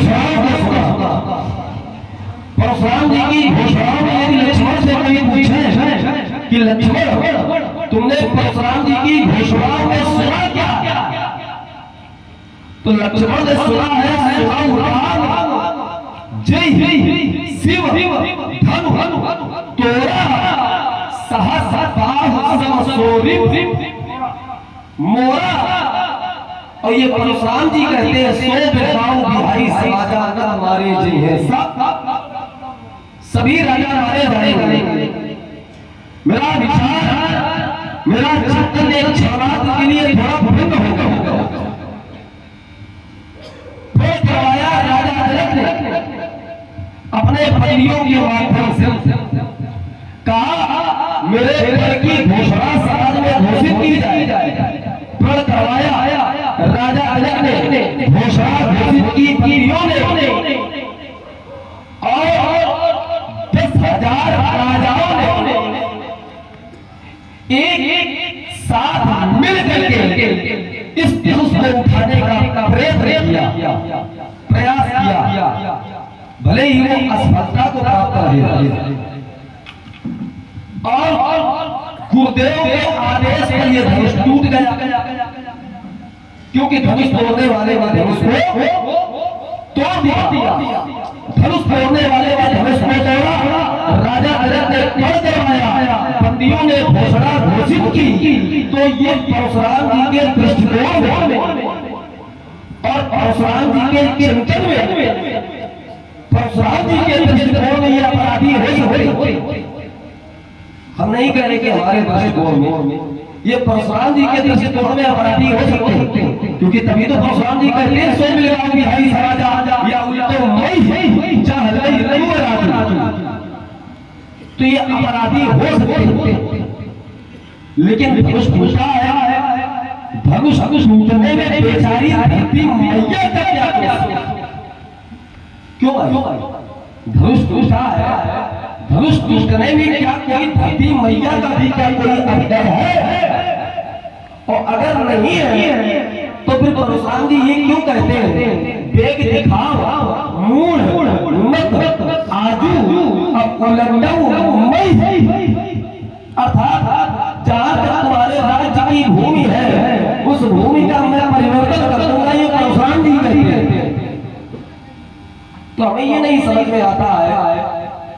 घोषणाओं को सुना। परशुराम जी की घोषणाओं में यदि लक्ष्मण से कहीं पूछे कि लक्ष्मण तुमने परशुराम जी की घोषणाओं में सुना क्या, तो लक्ष्मण ने सुना है जय शिव धनु तोरा सहस मोरा। और ये परशुराम जी कहते हैं सो बिरबाऊ बिहारी समाजा न मारे जी है सभी राजा मारे जाएंगे। मेरा विचार मेरा चिंतन एक क्षणार्थ के लिए थोड़ा भिन्न होगा। करवाया राजा जनक ने अपने परियों के माध्यम से कहा मेरे घर की घोषणा समाज में घोषित की जाए। प्रण करवाया राजा जनक ने घोषणा घोषित की परियों ने और 10,000 राजाओं ने एक साथ मिल करके इस धनुष को उठाने का प्रयास किया। भले ही वो असफलता को प्राप्त रहे और गुरुदेव के आदेश पर यह धनुष टूट गया, क्योंकि धनुष तोड़ने वाले धनुष को तोड़ दिया। धनुष तोड़ने वाले धनुष को तोड़ा। राजा जनक ने प्रण करवाया, बंदियों ने घोषणा घोषित की। तो ये परशुराम जी के दृष्टिकोण में और परशुराम जी के चिंतन में, परशुराम जी के दृष्टिकोण में ये अपराधी हो। हम नहीं कह रहे कि हमारे दृष्टिकोण में, ये परशुराम जी के दृष्टिकोण में अपराधी हो सकते हैं, क्योंकि तभी तो परशुराम जी कहते हैं सो मिलगाओ बिहारी समाजा या उल्टो मैं चाहलाई रघु राजू। तो ये अपराधी हो सकते हैं, लेकिन धनुष टूटा है। धनुष टूटने में बेचारी धरती मैया का क्या क्यों भाई? धनुष टूटा है, धनुष टूटने में क्या कोई धरती मैया का भी क्या कोई अंतर है? और अगर नहीं है तो फिर परशुराम जी ये क्यों कहते हैं बेग दिखाओ मूढ़ मत आजू अब उलंडऊ मैं। अर्थात जहां तक तुम्हारे राज्य की भूमि है उस भूमि का मैं परिवर्तन कर दूंगा, ये परशुराम जी कहते हैं। तो हमें ये नहीं समझ में आता है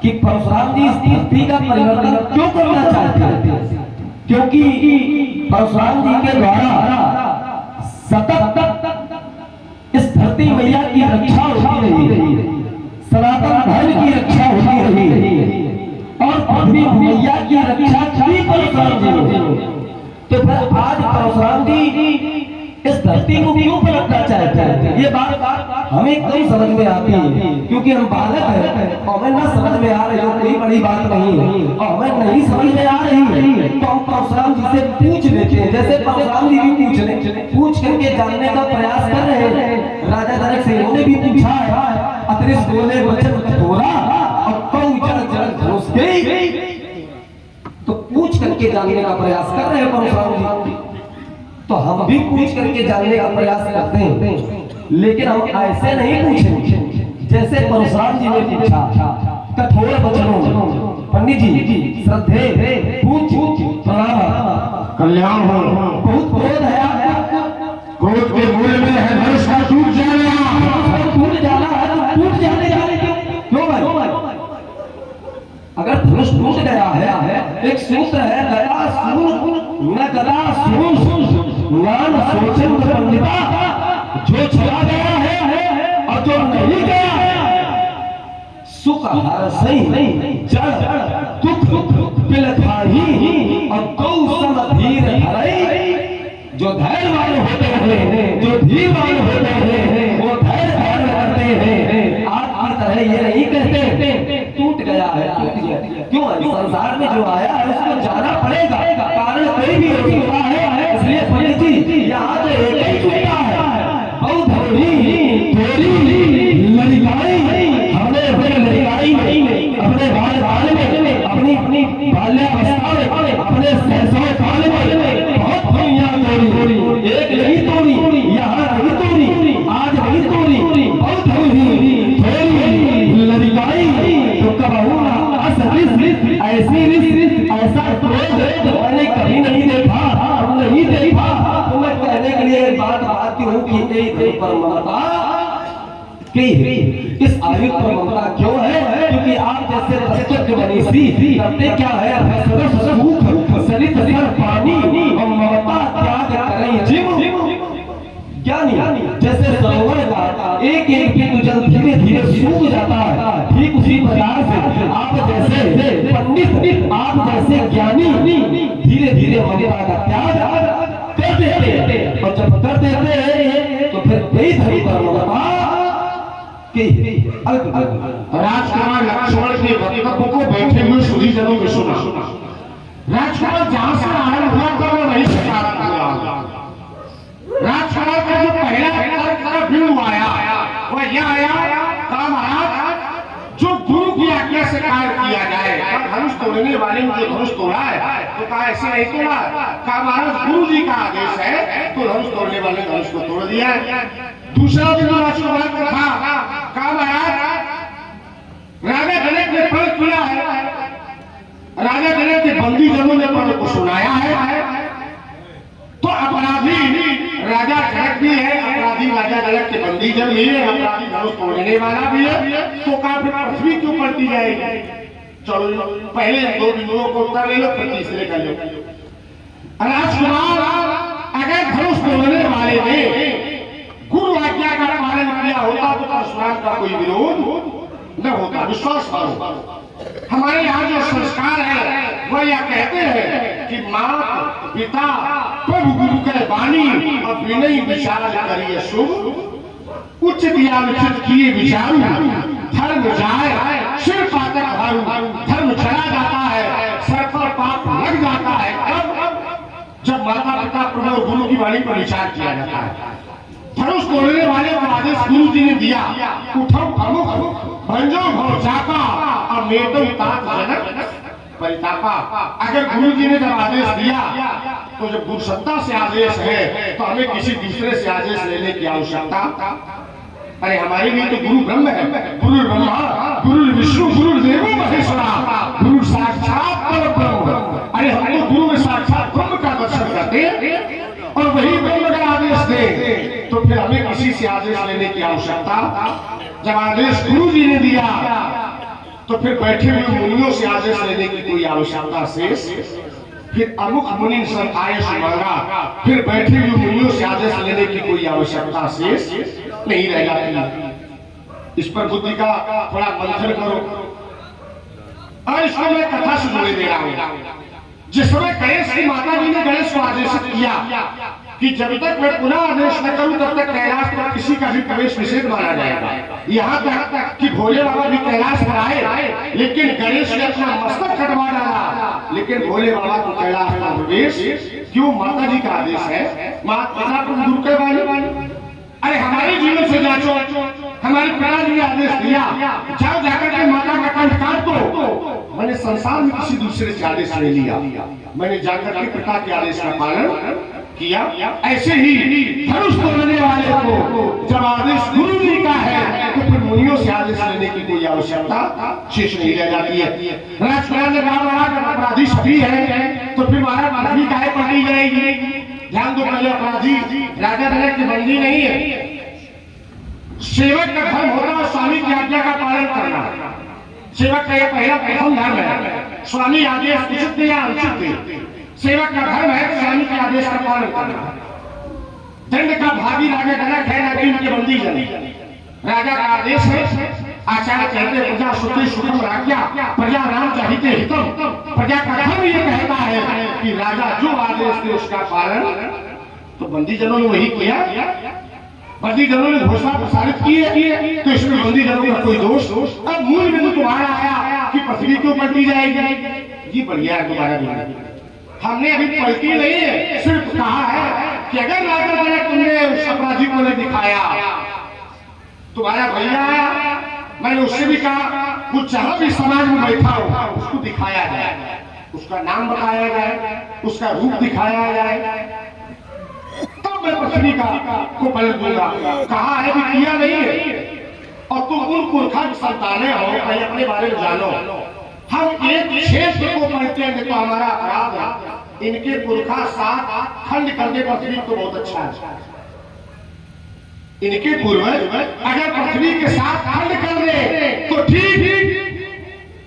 कि परशुराम जी इस धरती का परिवर्तन क्यों करना चाहते हैं, क्योंकि परशुराम जी के द्वारा सतत इस धरती मैया की रक्षा होती रही है, सनातन धर्म की रक्षा होती रही है और पृथ्वी मैया की रक्षा भी परशुराम जी ने। तो फिर आज परशुराम जी इस धरती को क्यों पलटना चाहते हैं, ये बात हमें कहीं समझ में आती है, क्योंकि हम बालक हैं और हमें ना समझ में आ रही हो कोई बड़ी बात नहीं है, और हमें नहीं समझ में आ रही है तो हम परशुराम जी से पूछ लेते हैं। जैसे परशुराम जी भी पूछ करके जानने का प्रयास कर रहे हैं। राजा जनक से उन्होंने भी पूछा है अतरिस बोले वचन थोड़ा और कौ जल जल घोष गई, तो पूछ करके जानने का प्रयास कर रहे हैं परशुराम जी। तो हम भी पूछ करके जानने का प्रयास करते हैं, लेकिन हम ऐसे नहीं पूछेंगे जैसे परशुराम जी ने पूछा कठोर वचनों में। पंडित जी श्रद्धे पूछ प्रणाम कल्याण हो। बहुत क्रोध है आपको, क्रोध के मूल में है धनुष का टूट जाना। टूट जाना है तो टूट जाने क्यों भाई? अगर धनुष टूट गया है, एक सूत्र है गया सुन न गदा सुन ज्ञान सोचन पंडिता, जो चला गया है और जो नहीं गया है सुख हर सही जड़ दुख बिलखाही और गौ सम धीर धरई। जो धैर्य वाले होते हैं, जो धीर वाले होते हैं, वो धैर्य धारण करते हैं। आज की तरह ये नहीं कहते टूट गया है टूट गया। क्यों संसार में जो आया है उसको जाना पड़ेगा, कारण कोई भी हो सकता है। इसलिए पंडित जी यहाँ तो एक ही टूटा है, बहुत धोरी लड़ाई हमने अपने लड़ाई में, अपने बाल में, अपनी बाल्यावस्था में, अपने शैशव काल में बहुत धोरियां तोड़ी। एक नहीं तोड़ी, यहाँ नहीं तोड़ी, आज नहीं तोड़ी, बहुत धोरी पर ममता की है। इस आयु पर ममता क्यों है? क्योंकि आप जैसे बच्चों के मनीषी करते क्या है? सुख सरित सर पानी और ममता त्याग करें जीव ज्ञानी। जैसे सरोवर का एक एक बिंदु जल धीरे धीरे सूख जाता है, ठीक उसी प्रकार से आप जैसे पंडित, आप जैसे ज्ञानी धीरे धीरे ममता का त्याग कर देते, और जब कर देते तो फिर वही धरी पर ममता की। राजकुमार लक्ष्मण के वक्तव्य को बैठे हुए सुधीजनों में सुना। राजकुमार जहां से आरंभ हुआ था वो नहीं से आरंभ हुआ। राजकुमार का जो पहला बिंदु आया वह यह आया का महाराज जो गुरु की आज्ञा से कार्य किया जाए। धनुष तोड़ने वाले ने जो धनुष तोड़ा है तो कहा ऐसे नहीं तोड़ा, कहा महाराज गुरु जी का आदेश है तो धनुष तोड़ने वाले धनुष को तोड़ दिया। दूसरा बिंदु राजकुमार का था, कहा महाराज राजा जनक ने पढ़ किया है, राजा जनक के बंदी जनों ने पढ़ को सुनाया है, तो अपराधी राजा जनक भी है, अपराधी राजा जनक के बंदी जन भी है, अपराधी धनुष तोड़ने वाला भी है, तो काफी पृथ्वी क्यों पलटी जाएगी? चलो पहले दो बिंदुओं को उत्तर ले लो, फिर तीसरे का लो। राजकुमार अगर धनुष तोड़ने वाले ने गुरु आज्ञा का पालन किया होता तो परशुराम का कोई विरोध न होता। विश्वास करो, हमारे यहाँ जो संस्कार है वह यह कहते हैं कि माता पिता प्रभु गुरु के वाणी और विनय विचार करिए शुभ, उच्च दिया उचित किए विचारू, धर्म जाए सिर पातक भारू, धर्म चला जाता है सर पर पाप लग जाता है। जब माता पिता प्रभु गुरु की वाणी पर विचार किया जाता है। धनुष तोड़ने वाले को आदेश गुरु जी ने दिया, उठो अमुख भंजो भव चापा और मेटो तात जनक परितापा। अगर गुरु जी ने जब आदेश दिया तो जब गुरु सत्ता से आदेश है तो हमें किसी दूसरे से आदेश लेने की आवश्यकता। अरे हमारे लिए तो गुरु ब्रह्म है, गुरु ब्रह्मा गुरु विष्णु गुरु देवो महेश्वरा, गुरु साक्षात परब्रह्म। अरे हम तो गुरु में साक्षात ब्रह्म का दर्शन करते और वही ब्रह्म का आदेश दे, तो फिर हमें किसी से आदेश लेने की आवश्यकता। जब आदेश गुरु जी ने दिया तो फिर बैठे हुए मुनियों से आदेश लेने की कोई आवश्यकता शेष। फिर अमुख मुनि सब आयस मांगा, फिर बैठे हुए मुनियों से आदेश लेने की कोई आवश्यकता शेष नहीं रह जाती। इस पर बुद्धि का थोड़ा मंथन करो। और इसको मैं कथा से जोड़े दे रहा हूं। जिस समय गणेश की माता जी ने गणेश को आदेशित किया कि जब तक मैं पुनः आदेश न करूं तब तक कैलाश पर किसी का भी प्रवेश निषेध माना जाएगा। यहाँ तक कि भोले बाबा भी कैलाश पर आए, लेकिन गणेश ने अपना मस्तक कटवा डाला, लेकिन भोले बाबा को कैलाश पर प्रवेश क्यों? माता जी का आदेश है, माता गुरु के वाणी। अरे हमारे जीवन से जांचो, हमारे पिताजी ने आदेश दिया जाओ जाकर के माता का कंठ काट दो। मैंने संसार में किसी दूसरे से आदेश ले लिया, मैंने जाकर के पिता के आदेश का पालन किया। ऐसे ही धनुष तोड़ने वाले को जब आदेश गुरु जी का है तो फिर मुनियों से आदेश लेने की कोई आवश्यकता शेष नहीं रह जाती है। राजकुमार ने कहा महाराज अपराधी सभी है तो फिर महाराज पृथ्वी काहे पलटी जाएगी? ध्यान दो, पहले अपराधी राजा जनक की बंदी नहीं है। सेवक का धर्म होता है स्वामी की आज्ञा का पालन करना। सेवक का यह पहला प्रथम धर्म है। स्वामी आदेश उचित दे या अनुचित दे, सेवक का धर्म है स्वामी के आदेश का पालन करना। दंड का भागी राजा जनक है, ना कि उनके बंदी जन। राजा का आदेश है, आचार्य कहते प्रजा सुखी सुखम राज्ञा प्रजा राम चाहिए हितम। प्रजा का धर्म ये कहता है कि राजा जो आदेश दे उसका पालन। तो बंदी जनों ने वही किया। बंदी जनों ने घोषणा प्रसारित की है तो इसमें बंदी जनों का कोई दोष। अब मूल बिंदु तुम्हारा आया कि पृथ्वी क्यों पलटी जाएगी। ये बढ़िया है तुम्हारा। हमने अभी पलटी नहीं है, सिर्फ कहा है कि अगर राजा जनक तुमने उस अपराधी को नहीं दिखाया, तुम्हारा भैया आया, मैंने उससे भी कहा कुछ जहां भी समाज में बैठा हो उसको दिखाया जाए, उसका नाम बताया जाए, उसका रूप दिखाया जाए, तब मैं पृथ्वी का को पलट दूंगा। कहा है भी किया नहीं है। और तुम उन पुरखा की संतानें हो, पहले अपने बारे में जानो। हम एक क्षेत्र को पलटेंगे तो हमारा अपराध है। इनके पुरखा 7 खंड करने पृथ्वी तो बहुत अच्छा है। इनके पूर्वज अगर पृथ्वी के साथ खंड कर दे तो ठीक,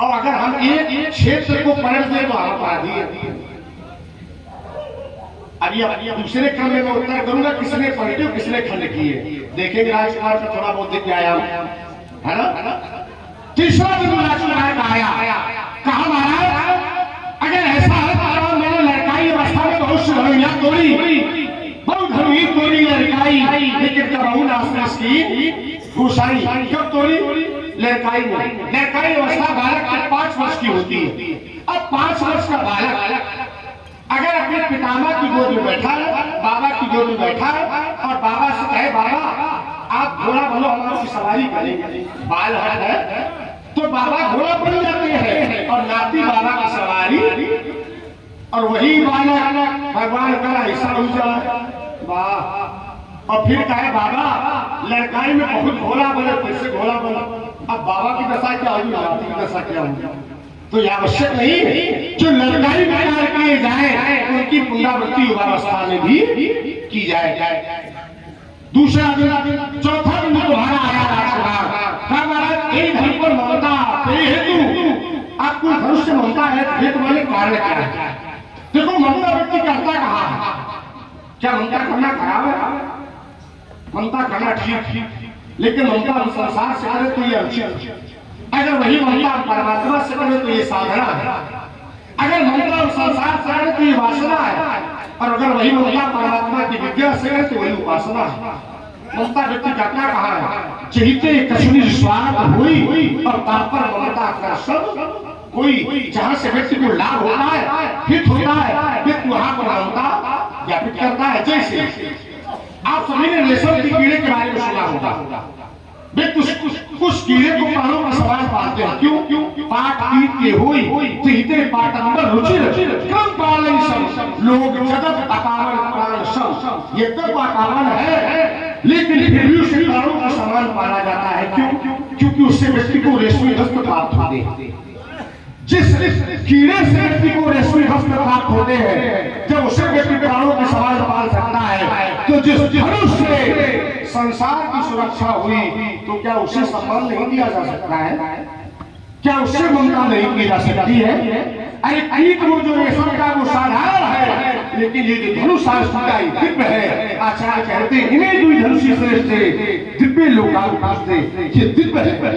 और अगर हम एक क्षेत्र को पलट दे तो हम अपराधी हैं। अभी दूसरे क्रम में मैं उत्तर करूंगा किसने पलटे और किसने खंड किए। देखेंगे राजकुमार का थोड़ा बहुत दिख आया है ना। तीसरा दिन राजकुमार का आया, कहा महाराज अगर ऐसा है तो मैंने लड़काई अवस्था में बहुत सी घड़ियां तोड़ी, बहुत घड़ी तोड़ी लड़काई, लेकिन कबहू नासरस की घुसाई। कब तोड़ी? लड़काई में। लड़काई अवस्था बालक के 5 वर्ष की होती है। अब 5 वर्ष का बालक अगर अपने पितामह की गोद में बैठा है, बाबा की गोद में बैठा है और बाबा से कहे बाबा आप घोड़ा बनो, हम आपकी सवारी करेंगे, बाल है तो बाबा घोड़ा बन जाते हैं और नाती बाबा की सवारी, और वही बालक भगवान का हिस्सा हो जाए। वाह। और फिर कहे बाबा लड़काई में बहुत घोड़ा बने, कैसे घोड़ा बना? अब बाबा की दशा क्या होगी, नाती की दशा क्या होगी? तो यह आवश्यक नहीं जो लड़काई में किए जाए उनकी पुनरावृत्ति युवावस्था में भी की जाए। दूसरा दिन, चौथा दिन तुम्हारा आया राजकुमार, महाराज एक धन पर ममता हेतु आपको धनुष से ममता है, हेतु वाले कारण क्या है? देखो ममता व्यक्ति करता कहा है, क्या ममता करना खराब है? ममता करना ठीक, लेकिन ममता संसार से करे तो ये अनुचित। अगर वही ममता परमात्मा से करे तो ये साधना है। अगर ममता संसार से करे तो ये वासना है, और अगर वही ममता परमात्मा की विद्या से करे तो वही उपासना है। ममता व्यक्ति करना कहा है, चहिते कश्मीर स्वार्थ हुई और तापर ममता का सब कोई। जहां से व्यक्ति को लाभ होता है, हित होता है, व्यक्ति वहां पर ममता व्यापित करता है। जैसे आप सभी ने रेशम की कीड़े के बारे में सुना होगा। कुछ कीड़े को प्राणों का सवाल पालते हैं। क्यों? पाट पीट के होई तिहिते पाटंबर रुचिर क्रम पालन सब लोग जगत अकावन प्राण सब। ये तो अकावन है, लेकिन फिर भी उसे प्राणों का समान पाला जाता है। क्यों? क्योंकि उससे व्यक्ति को रेशमी वस्त्र प्राप्त होते हैं। जिस कीड़े से व्यक्ति को रेशमी वस्त्र प्राप्त होते हैं, जब उसे व्यक्ति प्राणों के समान पाल सकता है, तो जिस धनुष से संसार की सुरक्षा हुई तो क्या उसे सम्मान नहीं दिया जा सकता है? क्या उससे ममता नहीं की जा सकती है? अरे कीट वो जो रेशम का वो साधारण है, लेकिन ये जो धनुष का दिव्य है, आचार्य कहते हैं इन्हें दुई धनुषी श्रेष्ठ दिव्य लोकावकाश ये दिव्य है।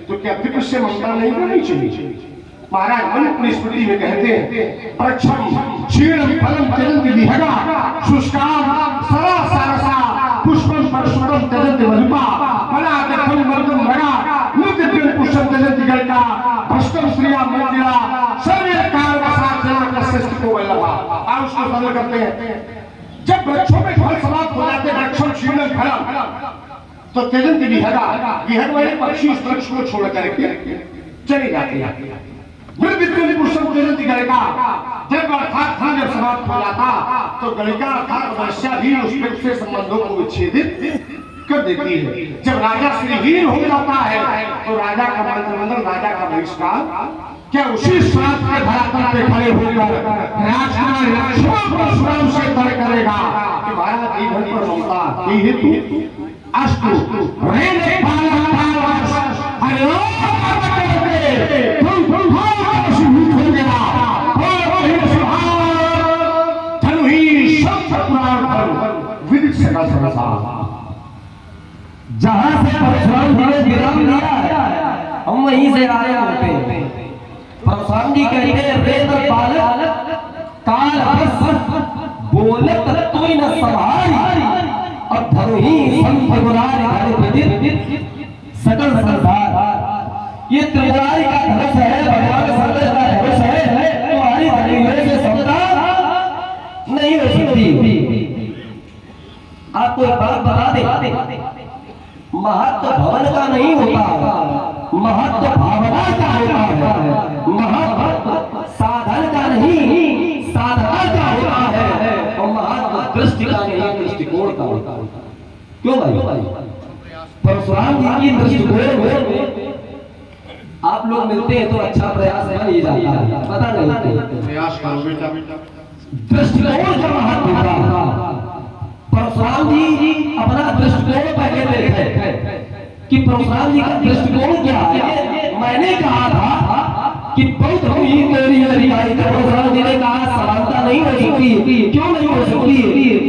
तो क्या दिव्य से ममता नहीं करनी चाहिए? महाराज मन अपनी स्मृति में कहते हैं प्रक्षम क्षीणम फलम त्यजन्ति विहगा शुष्काम सरा सरसा पुष्पम परशुरम त्यजन्ति मधुपा फलादखम मर्दम मृगा नित्यं पुष्पम त्यजन्ति गलका भस्कम श्रिया मंदिरा सर्वे काल वसाचना कस्य को वल्लभा। आप उसको सरल करते हैं, जब वृक्षों में फल समाप्त हो जाते हैं, वृक्षम क्षीणम फलम, तो त्यजन्ति विहगा, विहग वाले पक्षी उस वृक्ष को छोड़ करके चले जाते हैं। जब अर्थात धन जब समाप्त हो जाता तो गणिका अर्थात वर्षा भी उस वृक्ष से संबंधों को विच्छेदित कर देती है। जब राजा श्रीहीन हो जाता है तो राजा का मंत्रिमंडल, राजा का बहिष्कार, क्या उसी श्राप के धरातल पे खड़े होकर राजकुमार लक्ष्मण परशुराम से तय करेगा कि महाराज ये धन पर ममता ये हेतु अस्तु रेने पाला हरे जहां से परशुराम जी ने विराम लिया हम वहीं से आए होते हैं। परशुराम जी कहते हैं वेद बालक काल बोलत तोय न संभारी और धरुही संत गुरार विदित सकल संसार। ये त्रिपुरारी का धनुष है, भगवान शंकर का धनुष है, तुम्हारी धनुष से समता नहीं हो सकती। आपको एक बात बता दे, महत्व भवन का नहीं होता, महत्व भावना का होता है। महत्व साधन का नहीं, साधना का होता है, और महत्व दृष्टि का नहीं, दृष्टिकोण का होता है। क्यों भाई? परशुराम जी की दृष्टिकोण में आप लोग मिलते हैं तो अच्छा प्रयास बन ही जाता है, पता नहीं प्रयास करो बेटा। दृष्टिकोण का महत्व होता है। परशुराम जी अपना दृष्टिकोण पहले देखे कि परशुराम जी का दृष्टिकोण क्या है। मैंने कहा था कि बहुत हुई मेरी मेरी आई, परशुराम जी ने कहा समानता नहीं हो सकती। क्यों नहीं हो सकती?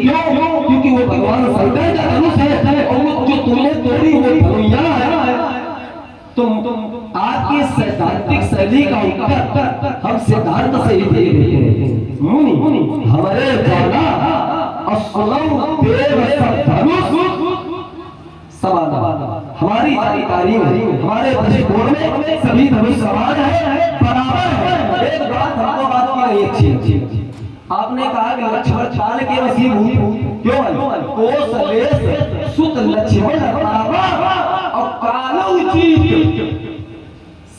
क्यों? क्योंकि वो भगवान शंकर का धनुष है और वो जो तुमने तोड़ी वो धनुया है। तुम आपकी सैद्धांतिक शैली का उत्तर हम सिद्धांत से ही दे रहे हैं। मुनि हमारे द्वारा असलम देव धनुष समान, हमारी जानकारी में हमारे दृष्टिकोण में सभी धनुष समान है, बराबर है। एक बात हमको बात की नहीं अच्छी, आपने कहा कि लक्ष्मण काल के वसीभूत, क्यों कोस रेस सुत लक्ष्मण रामा और कालो उचित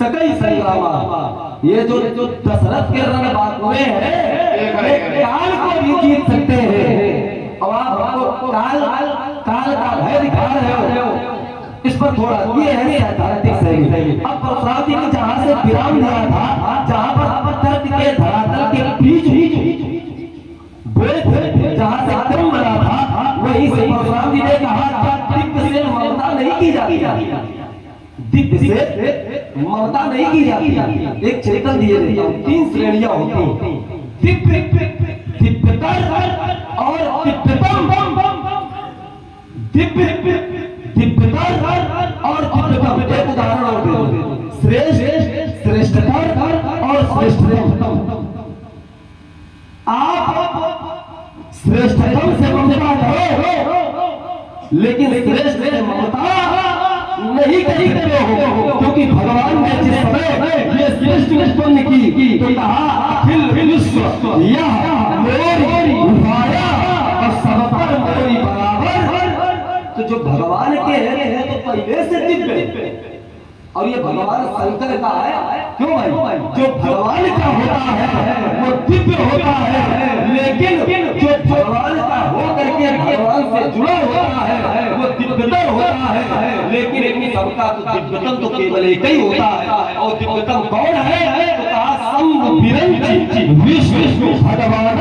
सकई संग्रामा। ये जो दशरथ के रण बात हुए हैं काल को भी जीत सकते हैं। और आप हमको काल का भय दिखा रहे हो, इस पर थोड़ा ये है सैद्धांतिक शैली। अब परशुराम जी ने जहां से विराम दिया था, जहां पर तर्क के धरातल के बीच जहां से क्रम बना था, वहीं से परशुराम जी ने कहा दिव्य से ममता नहीं की जाती, दिव्य से ममता नहीं की जाती। एक चेतन दिए देता हूं, 3 श्रेणियां होती हैं, दिव्य, दिव्यतर और दिव्यतम। दिव्य, दिव्यतर और दिव्यतम। एक उदाहरण और दे दो, श्रेष्ठ, श्रेष्ठतर और श्रेष्ठतम। आप श्रेष्ठतम से ममता करो, लेकिन श्रेष्ठ से ममता नहीं कर सकते हो, क्योंकि भगवान ने जिस समय ये श्रेष्ठ उत्पन्न की तो कहा अखिल विश्व यह मोरी उठाया और सब पर मोरी बराबर। तो जो भगवान के हैं तो पहले से दिव्य, और ये भगवान शंकर का है। क्यों भाई? जो भगवान का होता है वो दिव्य होता है, लेकिन जो भगवान का हो करके भगवान से जुड़ा होता है वो दिव्यतर होता है। लेकिन सबका तो दिव्यतम तो केवल एक ही होता है, और दिव्यतम कौन है? तो कहा सम विरंची विश्व भगवान